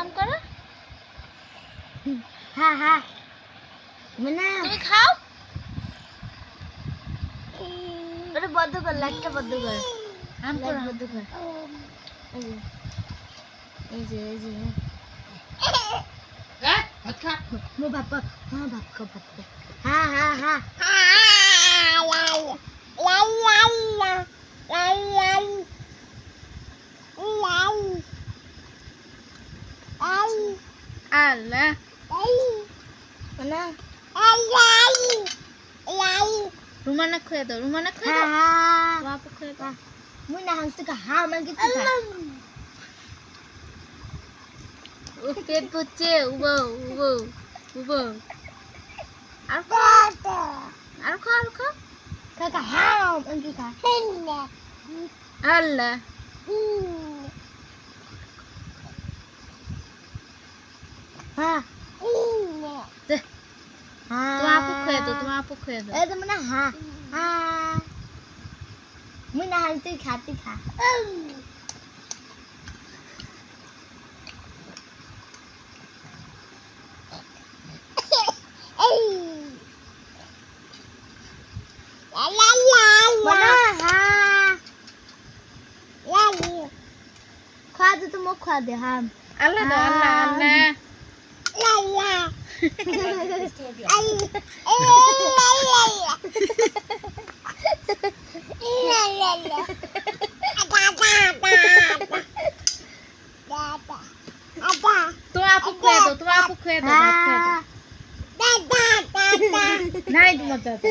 আম করো। হ্যাঁ হ্যাঁ মানে তুমি খাও। ওটা বন্ধ কর, লাইটটা বন্ধ কর, আম লাইট করো। বন্ধ কর। এই যে এই যে এই যে ভাত খা। মো বাবা, হ্যাঁ বাবা বাবা, হ্যাঁ হ্যাঁ হ্যাঁ আল্লাহ মানে রুমানা খুঁয়ে দাও, রুমানা খুঁয়ে হ্যাঁ দাও, হ্যাঁ বাপু খুঁয়ে দাও। মুই না হাসতে কা হ্যাঁ মানে কি তুই ও পেট পুচ্ছে, উবো উবো উবো। আর খা, আর খা, আর খা। কাকা হ্যাঁ মানে কি খা আল্লাহ হ্যাঁ দে, হ্যাঁ তোমার আপু খুঁয়ে দাও, তোমার আপু খুঁয়ে দাও। এই তো মানে হ্যাঁ হ্যাঁ মুই না হাসতে খাতে খা খা দে তো মুখ খা দে হ্যাঁ আল্লাহ দাও, আল্লাহ আল্লাহ। তোমার আপু খুঁয়ে দাও, তোমার আপু খুঁয়ে দাও, ভাত খুঁয়ে দাও। নাই তোমার দাদা।